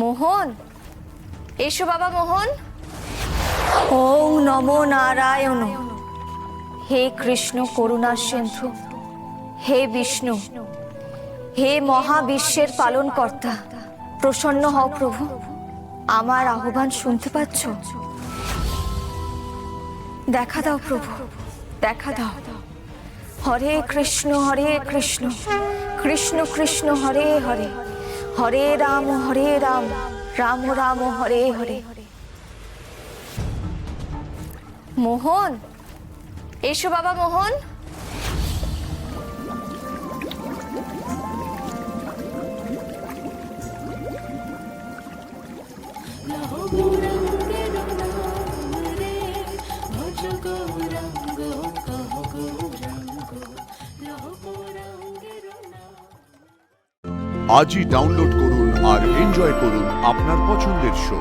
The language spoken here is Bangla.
মোহন, এসো বাবা মোহন। ওং নমো নারায়ণ। হে কৃষ্ণ করুণা সিন্ধু, হে বিষ্ণু, হে মহাবিশ্বের পালন কর্তা, প্রসন্ন হও প্রভু। আমার আহ্বান শুনতে পাচ্ছ? দেখা দাও প্রভু, দেখা দাও। হরে কৃষ্ণ কৃষ্ণ কৃষ্ণ হরে হরে, হরে রাম রাম রাম হরে হরে। মোহন, এসো বাবা মোহন। আজই ডাউনলোড করুন আর এনজয় করুন আপনার পছন্দের শো।